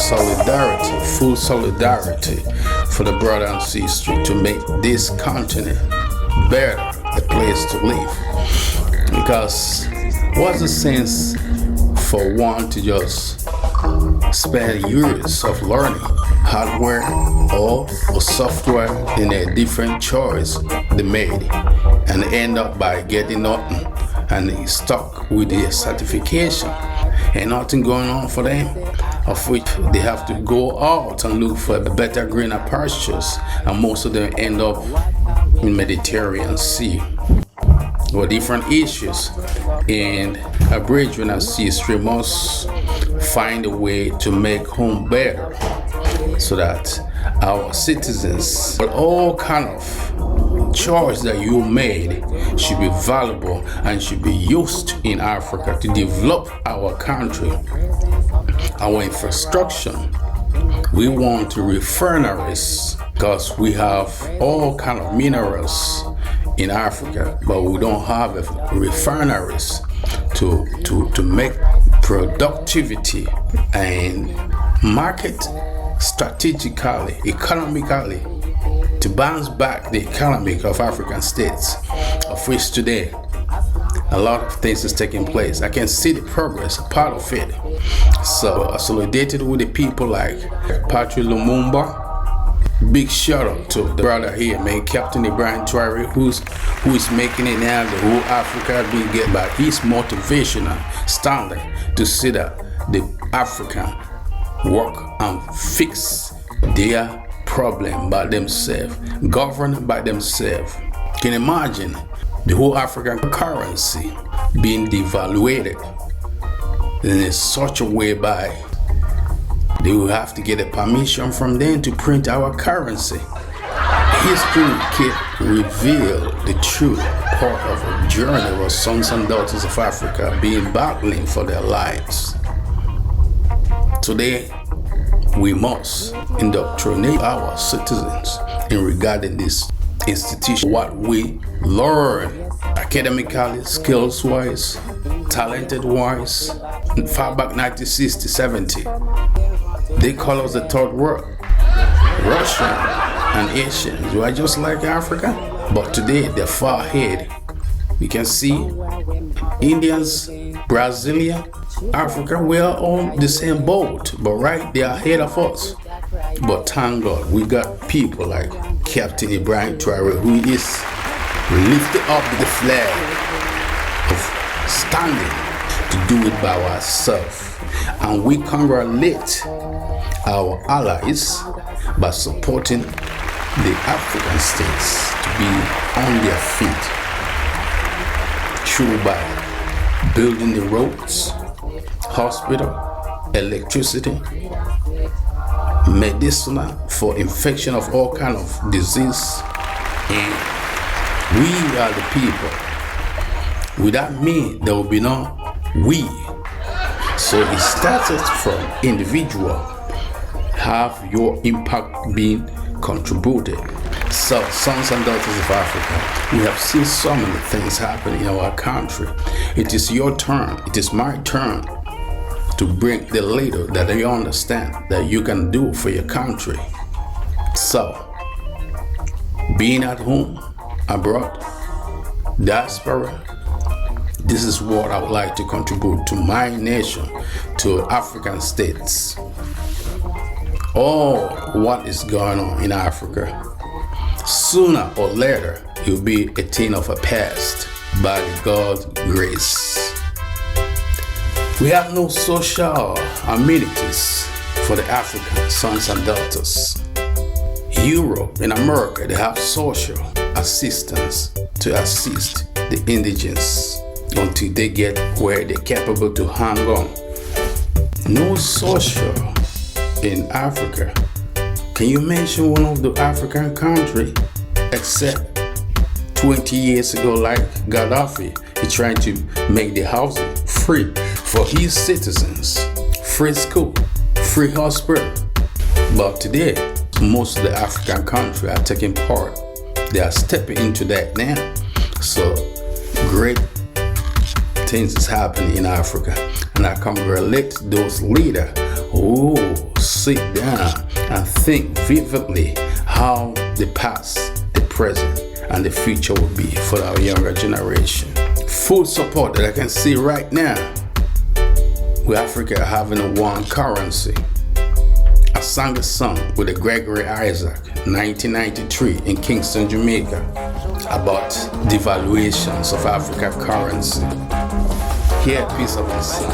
solidarity, full solidarity for the brother and sister to make this continent better, a place to live. Because what's the sense for one to just spend years of learning hardware or software in a different choice they made and end up by getting nothing and stuck with their certification and nothing going on for them, of which they have to go out and look for better greener pastures, and most of them end up in Mediterranean Sea or different issues. And a brethren and sister must find a way to make home better so that our citizens, with all kind of choice that you made, should be valuable and should be used in Africa to develop our country, our infrastructure. We want to refineries because we have all kind of minerals in Africa, but we don't have refineries to make productivity and market strategically, economically, to bounce back the economy of African states, of which today a lot of things is taking place. I can see the progress, part of it. So I solidated with the people like Patrick Lumumba. Big shout out to the brother here, man, Captain Ibrahim Traore, who is making it now. The whole Africa being get by his motivational standard to see that the African work and fix their problem by themselves, govern by themselves. Can you imagine the whole African currency being devaluated in such a way by they will have to get a permission from them to print our currency. History can reveal the true part of a journey of sons and daughters of Africa being battling for their lives. Today, we must indoctrinate our citizens in regarding this institution. What we learn academically, skills-wise, talented-wise, far back 1960, 70, they call us the third world. Russian and Asians were just like Africa, but today they're far ahead. You can see Indians, Brazilian, Africa, we are on the same boat, but right, they are ahead of us. But thank God, we got people like Captain Ibrahim Traore, who is lifting up the flag of standing to do it by ourselves. And we congratulate our allies by supporting the African states to be on their feet through by building the roads, hospital, electricity, medicinal for infection of all kind of disease. And we are the people. Without me, there will be no we. So it started from individual, have your impact being contributed. So, sons and daughters of Africa, we have seen so many things happen in our country. It is your turn, it is my turn to bring the leader that you understand that you can do for your country. So, being at home, abroad, diaspora, this is what I would like to contribute to my nation, to African states. All what is going on in Africa, sooner or later, it will be a thing of a past by God's grace. We have no social amenities for the African sons and daughters. Europe and America, they have social assistance to assist the indigenous until they get where they're capable to hang on. No social in Africa. Can you mention one of the African country except 20 years ago, like Gaddafi, he tried to make the housing free for his citizens, free school, free hospital. But today, most of the African countries are taking part. They are stepping into that now. So great things is happening in Africa, and I congratulate those leaders who sit down and think vividly how the past, the present, and the future will be for our younger generation. Full support that I can see right now with Africa having one currency. I sang a song with the Gregory Isaac, 1993 in Kingston, Jamaica, about devaluations of African currency. Here, a piece of this song.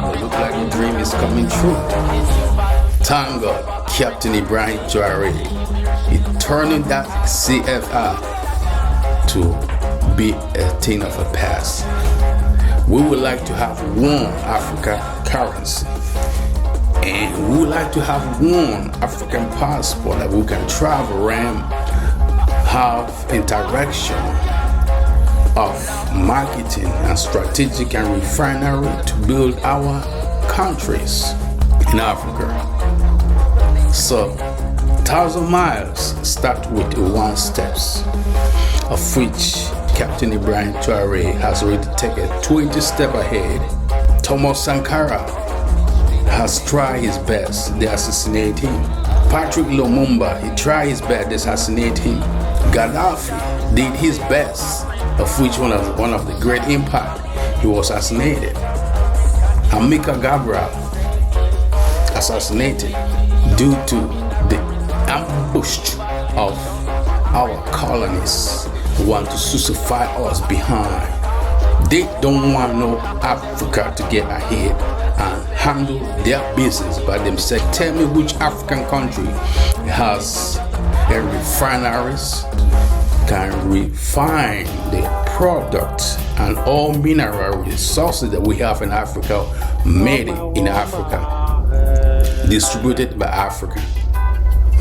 It looks like the dream is coming true. Thank God, Captain Ibrahim Traore, he turning that CFR to be a thing of the past. We would like to have one African currency, and we would like to have one African passport that we can travel around, have interaction of marketing and strategic and refinery to build our countries in Africa. So 1,000 miles start with 1 steps, of which Captain Ibrahim Traore has already taken 20 steps ahead. Thomas Sankara has tried his best to assassinate him. Patrick Lumumba, he tried his best to assassinate him. Gaddafi did his best, of which one of the great impact, he was assassinated. Amilcar Cabral assassinated due to the ambush of our colonists who want to crucify us behind. They don't want no Africa to get ahead and handle their business by themselves. Tell me which African country has a refineries, can refine the products and all mineral resources that we have in Africa, made in Africa, distributed by Africa,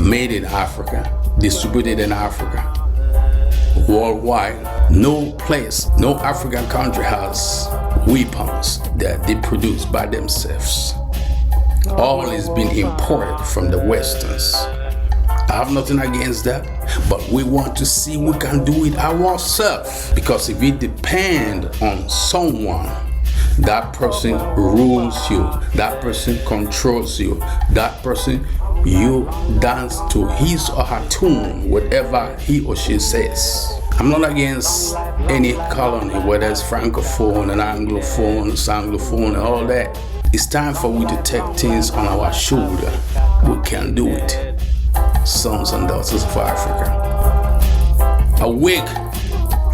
made in Africa, distributed in Africa. Worldwide, no place, no African country has weapons that they produce by themselves. All is being imported from the Westerns. I have nothing against that, but we want to see we can do it ourselves. Because if we depend on someone, that person rules you, that person controls you, that person, you dance to his or her tune, whatever he or she says. I'm not against any colony, whether it's Francophone and Anglophone, Anglophone, and all that. It's time for we to take things on our shoulder. We can do it. Sons and daughters of Africa. Awake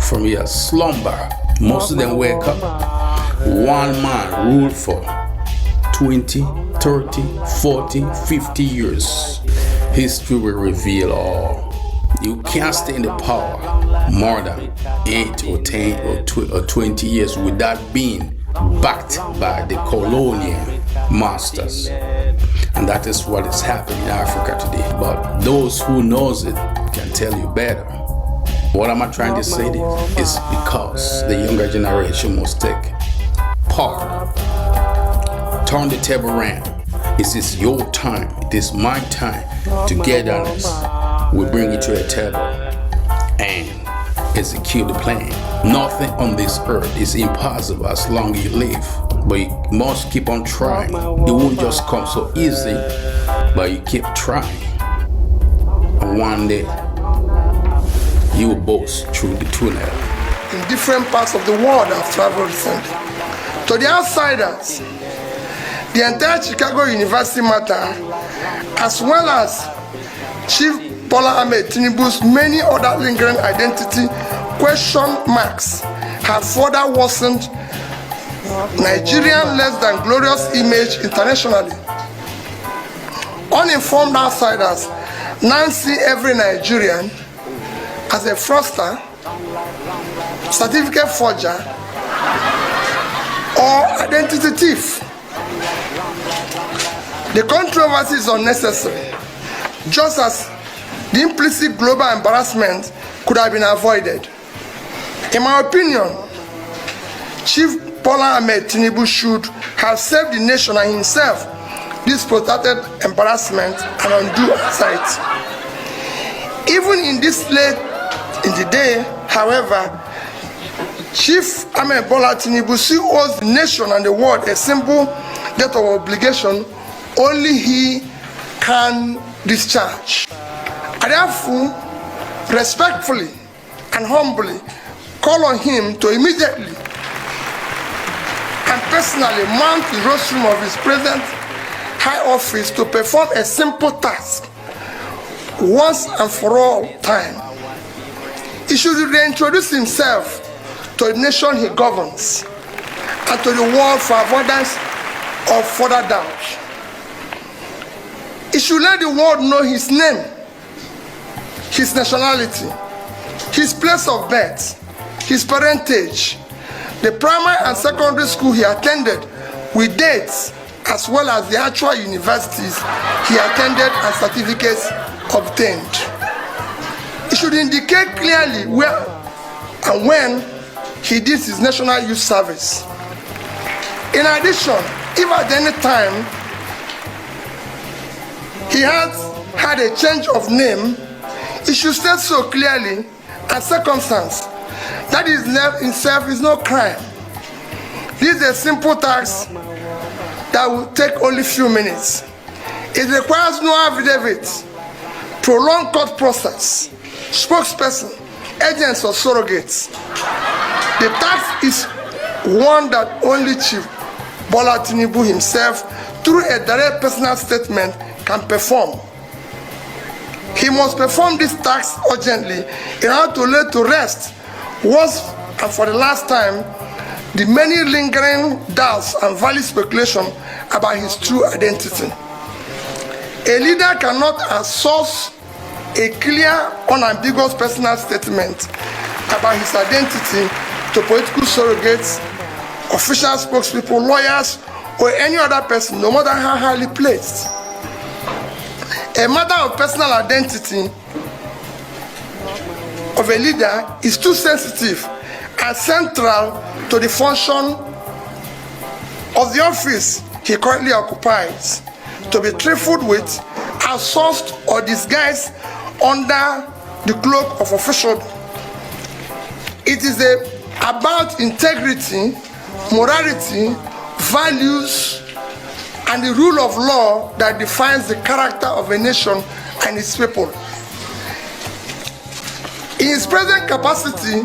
from your slumber. Most of them wake up. One man ruled for 20, 30, 40, 50 years. History will reveal all. You can't stay in the power more than 8 or 10 or 20 years without being backed by the colonial masters. And that is what is happening in Africa today. But those who knows it can tell you better. What am I trying to say? It's because the younger generation must take part. Turn the table around. It is your time. It is my time. Togetherness will bring you to a table and execute the plan. Nothing on this earth is impossible as long as you live. But you must keep on trying. It won't just come so easy, but you keep trying. And one day, you will boast through the tunnel. In different parts of the world I've traveled recently. To the outsiders, the entire Chicago University matter, as well as Chief Bola Ahmed Tinubu's many other lingering identity question marks, have further worsened Nigerian less than glorious image internationally. Uninformed outsiders now see every Nigerian as a fraudster, certificate forger, or identity thief. The controversy is unnecessary, just as the implicit global embarrassment could have been avoided. In my opinion, Chief Bola Ahmed Tinubu should have saved the nation and himself this protracted embarrassment and undue anxiety. Even in this late in the day, however, Chief Ahmed Bola Tinubu owes the nation and the world a simple debt of obligation only he can discharge. I therefore respectfully and humbly call on him to immediately and personally mount the rostrum of his present high office to perform a simple task once and for all time. He should reintroduce himself to the nation he governs and to the world for avoidance of further doubt. He should let the world know his name, his nationality, his place of birth, his parentage, the primary and secondary school he attended with dates, as well as the actual universities he attended and certificates obtained. It should indicate clearly where and when he did his national youth service. In addition, if at any time he has had a change of name, he should state so clearly and circumstance that his name itself is no crime. This is a simple task that will take only few minutes. It requires no affidavit, prolonged court process, spokesperson, agents or surrogates. The task is one that only Chief Bola Tinubu himself, through a direct personal statement, can perform. He must perform this task urgently in order to lay to rest once and for the last time the many lingering doubts and valid speculation about his true identity. A leader cannot outsource a clear, unambiguous personal statement about his identity to political surrogates, official spokespeople, lawyers, or any other person, no matter how highly placed. A matter of personal identity of a leader is too sensitive and central to the function of the office he currently occupies to be trifled with, outsourced, or disguised under the cloak of officialdom. It is about integrity, morality, values, and the rule of law that defines the character of a nation and its people. In his present capacity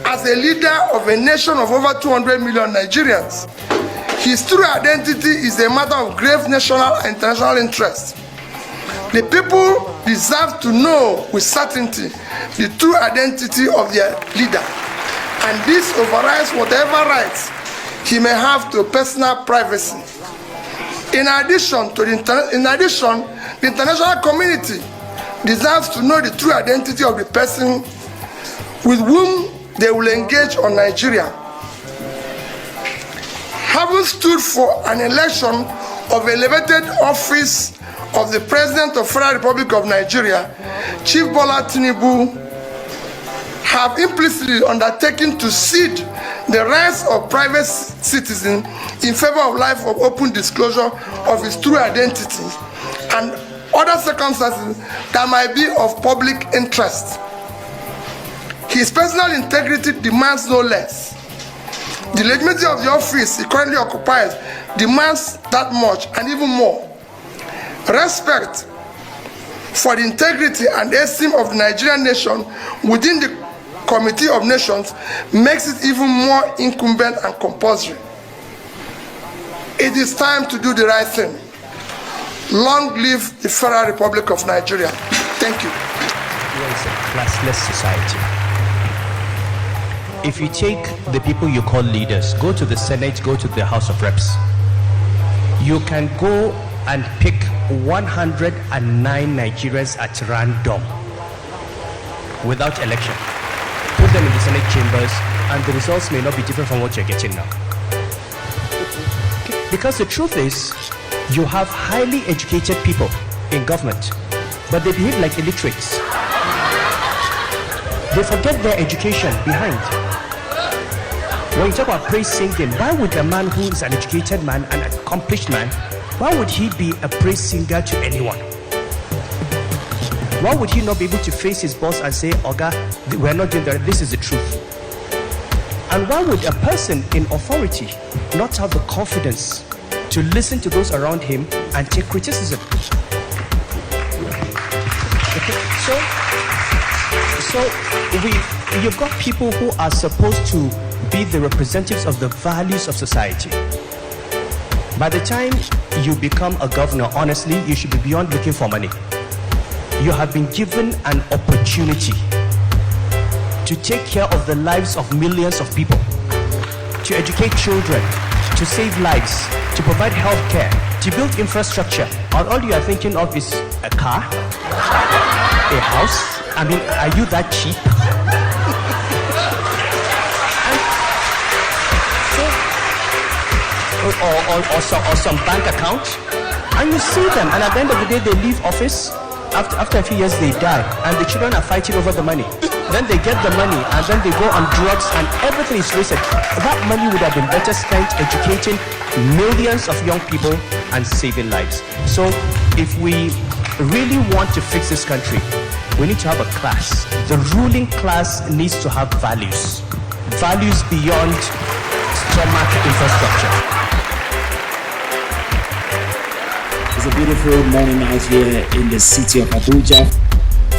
as a leader of a nation of over 200 million Nigerians, his true identity is a matter of grave national and international interest. The people deserve to know with certainty the true identity of their leader, and this overrides whatever rights he may have to personal privacy. In addition, the international community deserves to know the true identity of the person with whom they will engage on Nigeria. Having stood for an election of elevated office of the President of the Federal Republic of Nigeria, Chief Bola Tinubu have implicitly undertaken to cede the rights of private citizens in favor of life of open disclosure of his true identity and other circumstances that might be of public interest. His personal integrity demands no less. The legitimacy of the office he currently occupies demands that much and even more. Respect for the integrity and esteem of the Nigerian nation within the Committee of Nations makes it even more incumbent and compulsory. It is time to do the right thing. Long live the Federal Republic of Nigeria. Thank you. Nigeria is a classless society. If you take the people you call leaders, go to the Senate, go to the House of Reps, you can go and pick 109 Nigerians at random without election. Put them in the Senate chambers and the results may not be different from what you're getting now. Because the truth is, you have highly educated people in government, but they behave like illiterates. They forget their education behind. When you talk about praise singing, why would a man who is an educated man, an accomplished man, Why would he be a praise singer to anyone? Why would he not be able to face his boss and say, Oga, we're not doing that, this is the truth? And why would a person in authority not have the confidence to listen to those around him and take criticism? So you've got people who are supposed to be the representatives of the values of society. By the time you become a governor, honestly, you should be beyond looking for money. You have been given an opportunity to take care of the lives of millions of people, to educate children, to save lives, to provide health care, to build infrastructure. And all you are thinking of is a car, a house. I mean, are you that cheap? or some bank account? And you see them, and at the end of the day, they leave office. After a few years, they die, and the children are fighting over the money. Then they get the money, and then they go on drugs, and everything is wasted. That money would have been better spent educating millions of young people and saving lives. So, if we really want to fix this country, we need to have a class. The ruling class needs to have values. Values beyond stomach infrastructure. It's a beautiful morning out here in the city of Abuja.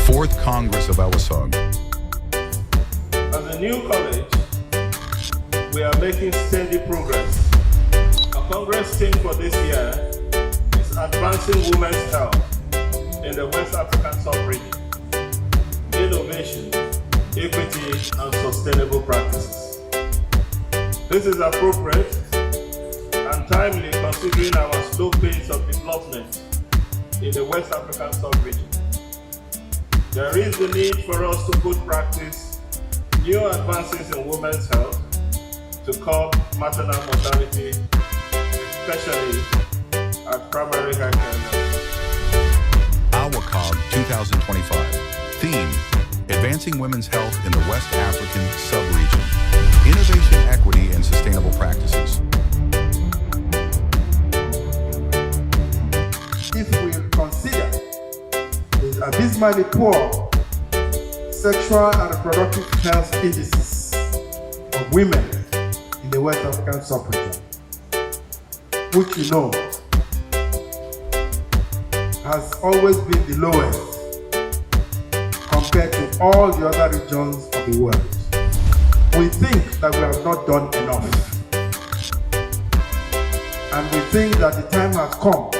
4th Congress of Awasog. As a new college, we are making steady progress. Our Congress theme for this year is Advancing Women's Health in the West African Sub-region. Innovation, equity, and sustainable practices. This is appropriate and timely considering our slow pace of development in the West African sub-region. There is the need for us to put practice new advances in women's health to curb maternal mortality, especially at primary health care. AWACOG 2025. Theme: Advancing Women's Health in the West African Sub-region. Innovation, equity, and sustainable practices. If we consider the abysmally poor sexual and reproductive health indices of women in the West African sub-region, which you know has always been the lowest compared to all the other regions of the world, we think that we have not done enough. And we think that the time has come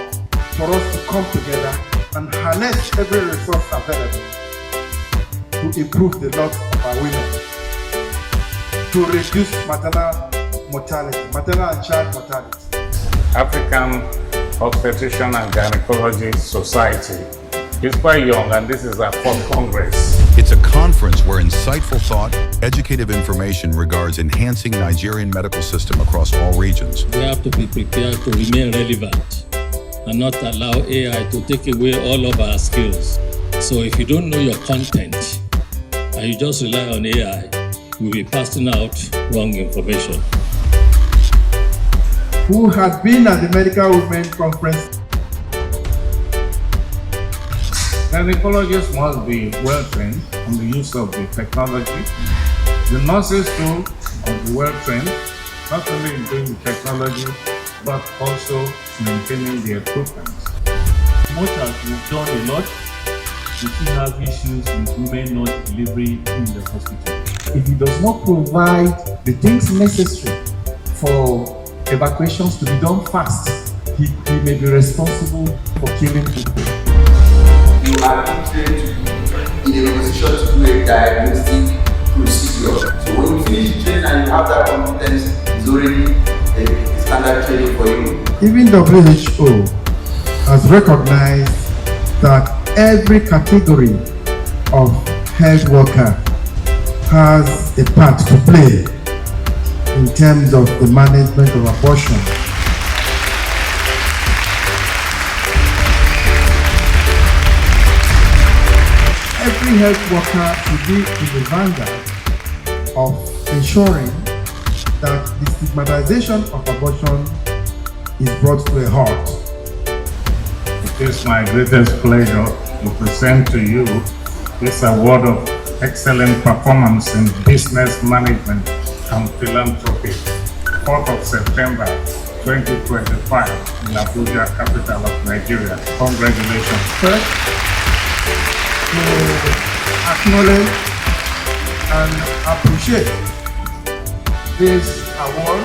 for us to come together and harness every resource available to improve the lot of our women, to reduce maternal mortality, maternal and child mortality. African Obstetrician and Gynecology Society is quite young, and this is our 4th Congress. It's a conference where insightful thought, educative information regards enhancing Nigerian medical system across all regions. We have to be prepared to remain relevant and not allow AI to take away all of our skills. So if you don't know your content and you just rely on AI, you'll be passing out wrong information. Who had been at the Medical Women Conference. Gynecologists must be well trained on the use of the technology. The nurses too must be well trained, not only in doing the technology, but also maintaining the equipment. Much as we've done a lot, we still have issues with women not delivering in the hospital. If he does not provide the things necessary for evacuations to be done fast, he may be responsible for killing people. You are trained in a position to do a diagnostic procedure. So when you finish the training and you have that competence, it's already a standard training for you. Even WHO has recognized that every category of health worker has a part to play in terms of the management of abortion. Every health worker should be in the vanguard of ensuring that the stigmatization of abortion is brought to a halt. It's my greatest pleasure to present to you this award of excellent performance in business management and philanthropy, 4th of September 2025 in Abuja, capital of Nigeria. Congratulations. First, to acknowledge and appreciate this award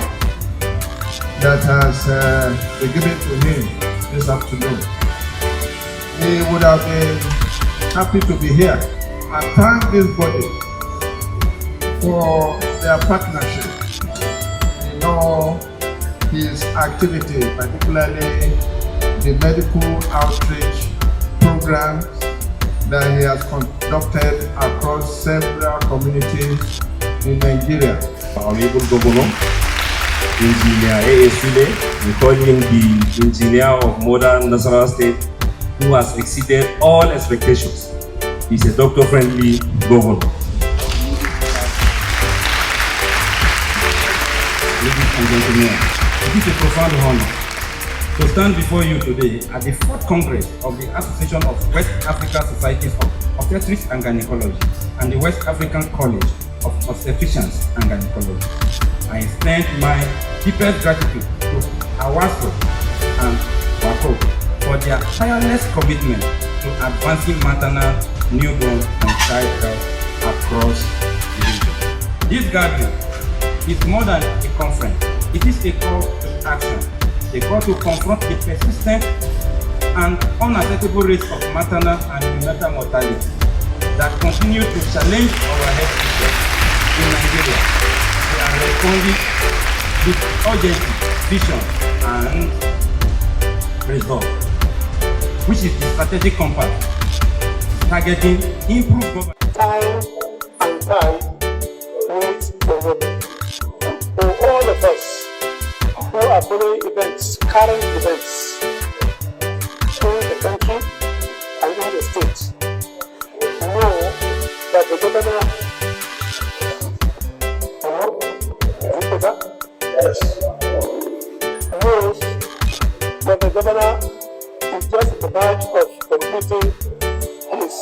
that has been given to him this afternoon. He would have been happy to be here and thank this body for their partnership in all his activity, particularly the medical outreach programs that he has conducted across several communities in Nigeria. Honorable Governor, Engineer A.A. Sule, we call him the engineer of modern Nasarawa State, who has exceeded all expectations. He's a doctor-friendly governor. Ladies and gentlemen, it is a profound honor to stand before you today at the 4th Congress of the Association of West African Societies of Obstetrics and Gynecology and the West African College of Obstetricians and Gynecology. I extend my deepest gratitude to Awaso and Wako for their tireless commitment to advancing maternal, newborn, and child health across the region. This gathering is more than a conference. It is a call to action, a call to confront the persistent and unacceptable rates of maternal and neonatal mortality that continue to challenge our health system in Nigeria. We are responding with urgency, vision, and resolve, which is the strategic compass targeting improved governance. Time and tide waits for women. For all of us who are following events, current events, in the country and in the state, know that the governor, knows that the governor is just at the verge of completing his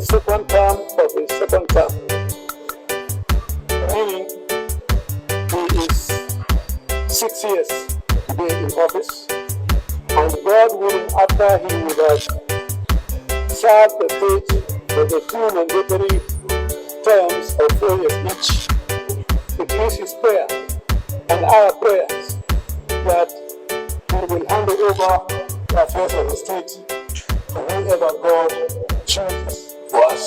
second term of his second term, meaning he is 6 years to be in office, and God willing, after he would have served the state for the 2 mandatory terms of 4 years each, it is his prayer and our prayers that we will hand over the affairs of the state to whoever God chooses for us.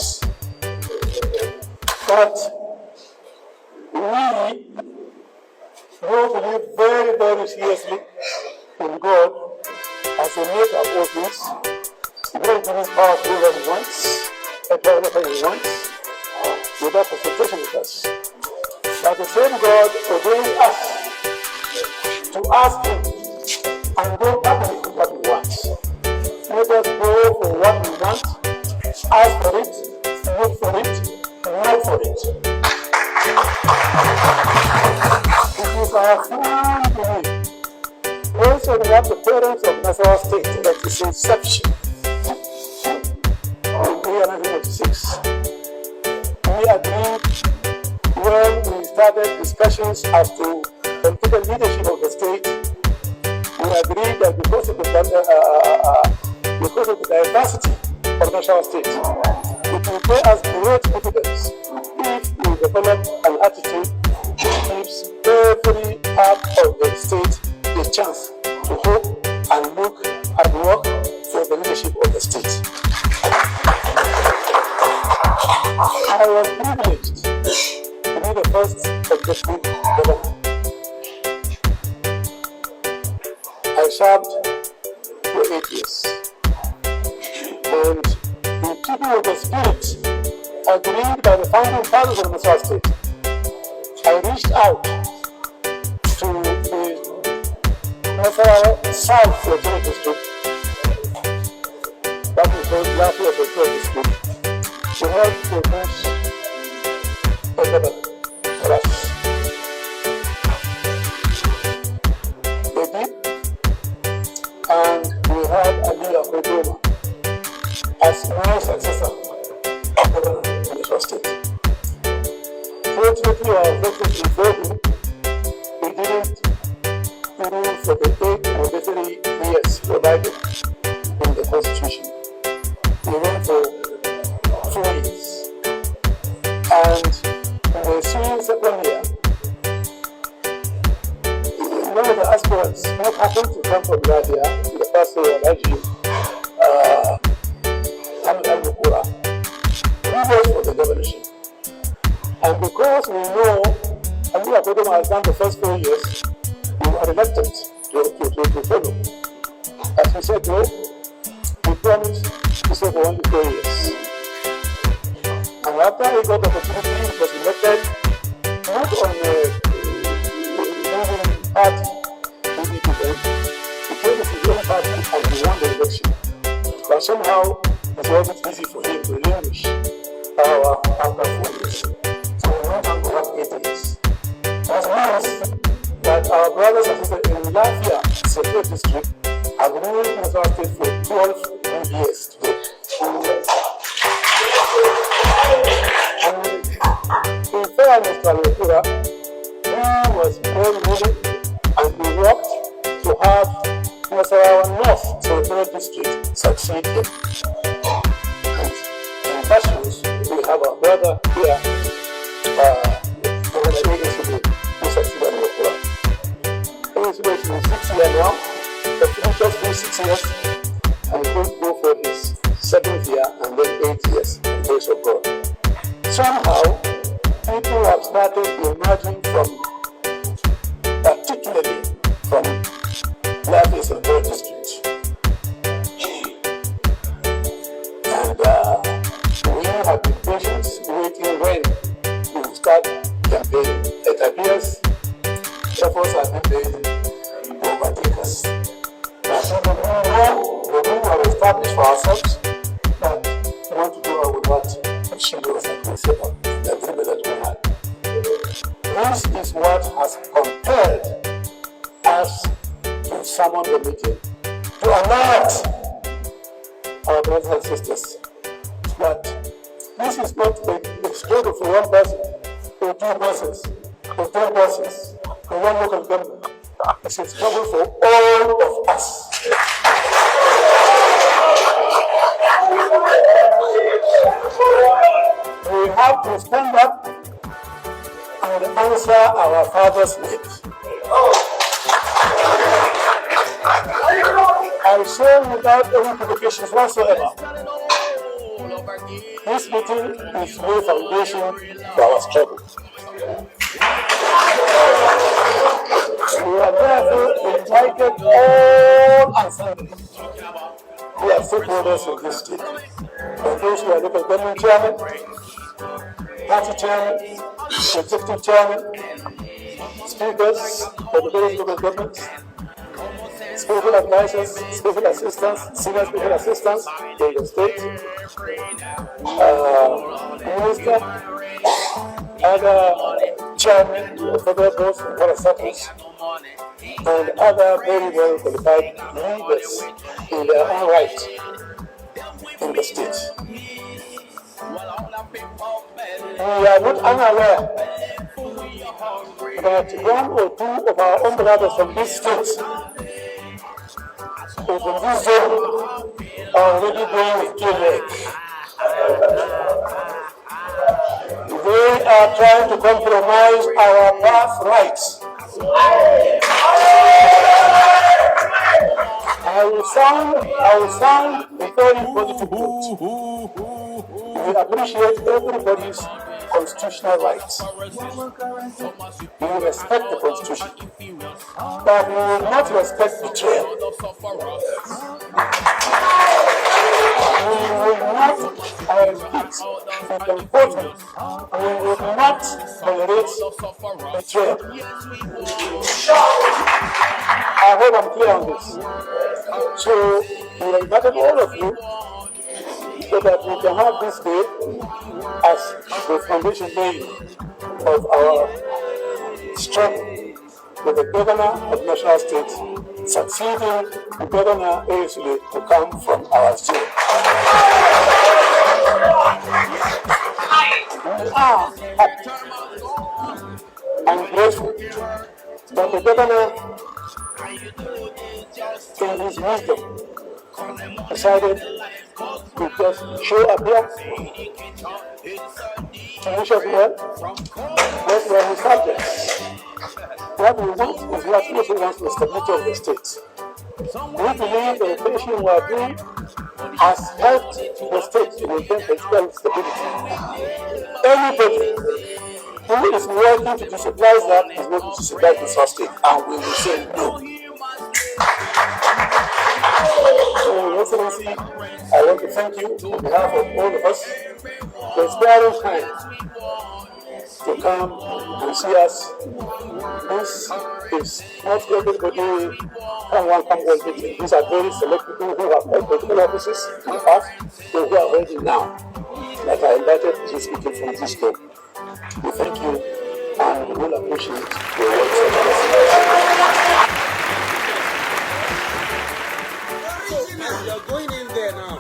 But we will believe very, very seriously in God as a maker of all things. He will give his power to whoever he wants, and whatever he wants, without consultation with us. But the same God ordained us to ask him and go public with what we want. Let us go for what we want, ask for it, look for it, work for it. It is our firm belief, based on what the parents of Nasarawa State at its inception, in the year 1986, we agreed when we started discussions as to political leadership of the state. We agreed that because of the diversity of Nasarawa State, it will pay us great dividends if we develop an attitude which gives every part of the state a chance to hope and look and work for the leadership of the state. I was privileged to be the first executive governor. I served for 8 years, and in keeping with the spirit agreed by the founding fathers of the Nasarawa State, I reached out to the Nasarawa South Regional District, that is called last year the Regional District, to help produce a governor for us. They did, and irrespective of what he voted, he didn't rule for the 8 mandatory years provided in the Constitution. He ran for 4 years. And in the ensuing second year, one of the aspirants who happened to come from Nigeria, in the first year of IGU, Adbloyt Abashi, for the governorship. And because we know Adbloyt Abashi has done the first 4 years, we are reluctant to follow. As we said, no, we promised to stay for only 4 years. And after he got the opportunity, he was elected not on the ruling party, PDP then, he came with his own party and he won the election. But somehow, it wasn't easy for him to relinquish power after 4 years. So we went on to have 8 years. That means that our brothers and sisters in Lafia, Secretary District, have ruled Nasarawa State for 12 years today. And in fairness to Adbloyt, he was very willing and we worked to have Nasarawa North Secretary District succeed him. And in Bashus, we have a brother here, who succeeded Adbloyt. He is in 6 years now, but he just finished 6 years and he's going to go for his 7th year and then 8 years in the grace of God. Somehow, people have started emerging from, particularly from Lafia Secretary District. And we have been patient waiting when we will start campaigning. It appears efforts have been made to overtake us. But we have established for ourselves that we want to do our what she was that we set up, the agreement that we had. This is what has compelled us to summon the meeting to alert our brothers and sisters that this is not a struggle for one person, for 2 persons, for 10 persons, for one local government. It's a struggle for all of us. We have to stand up and answer our Father's needs. I say without any provocations whatsoever, this meeting is no foundation for our struggle. We are therefore invited all assemblies who are stakeholders in this state. For those who are local government chairman, party chairman, executive chairman, speakers for the various local governments, special advisors, special assistants, senior special assistants in the state, minister, other chairman of federal boards and other circles, and other very well qualified leaders in their own right in the state. We are not unaware that 1 or 2 of our own brothers from this state who from this zone are already going with Quebec. They are trying to compromise our past rights. I will sound very positive. We appreciate everybody's constitutional rights. We respect the Constitution, but we will not respect betrayal. We will not, I repeat, with enforcement, we will not tolerate betrayal. I hope I'm clear on this. So, we invited all of you so that we can have this day as the foundation day of our struggle with the governor of national state succeeding the governor ASLA to come from our state. We are happy I'm grateful that the governor, in his wisdom, decided to just show up here to wish us well. What were his subjects? What we want is what he also wants the stability of the state. We believe the operation we are doing has helped the state to maintain political stability. Anybody who is working to destabilize that is working to destabilize the state, and we will say no. So, Your Excellency, I want to thank you on behalf of all of us for sparing time to come and see us. This is not everybody come one meeting. These are very select people who have held political offices in the past, and who are ready now. Like I invited to speak from this group. We thank you and we will appreciate your work. So, as you are going in there now,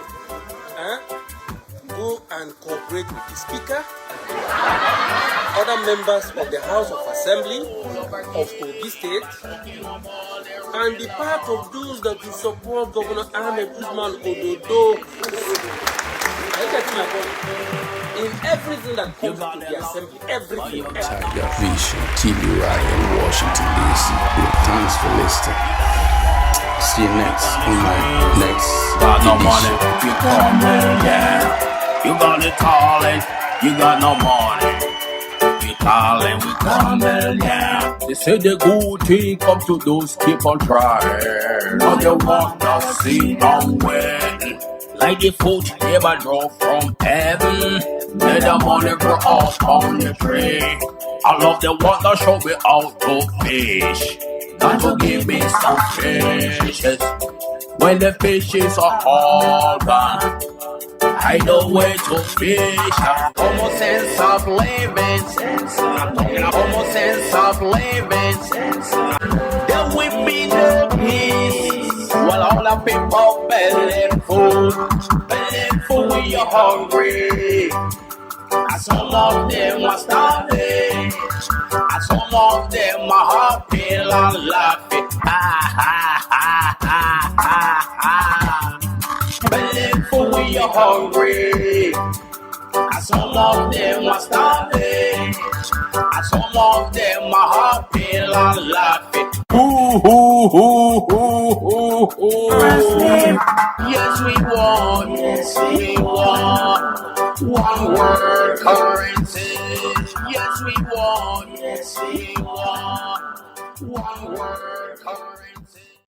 go and cooperate with the Speaker, other members of the House of Assembly of Kogi State, and be part of those that will support Governor Ahmed Usman Ododo. In everything that comes to the Assembly, everything. Tiger Vision, TV Ryan, Washington, D.C. Thanks for listening. See you next on my next Got no money, you come well, yeah. You got the talent, you got no money. We talent, we come well, yeah. They say the good thing come to those keep on trying. Now they want to see them well. Like the food never drop from heaven. Let the money grow up on the tree. I love the one that show me how to fish. Got to give me some fishes. When the fishes are all gone, I know where to fish. Como sense of living. Como sense of living. There will be no peace. While all the people begging food when you're hungry. And some of them are starving. And some of them are happy and laughing. Begging food when you're hungry. And some of them are starving. And some of them are happy and laughing. Yes, we want. Yes, we want. One world currency. Yes, we want. Yes, we want. One world currency.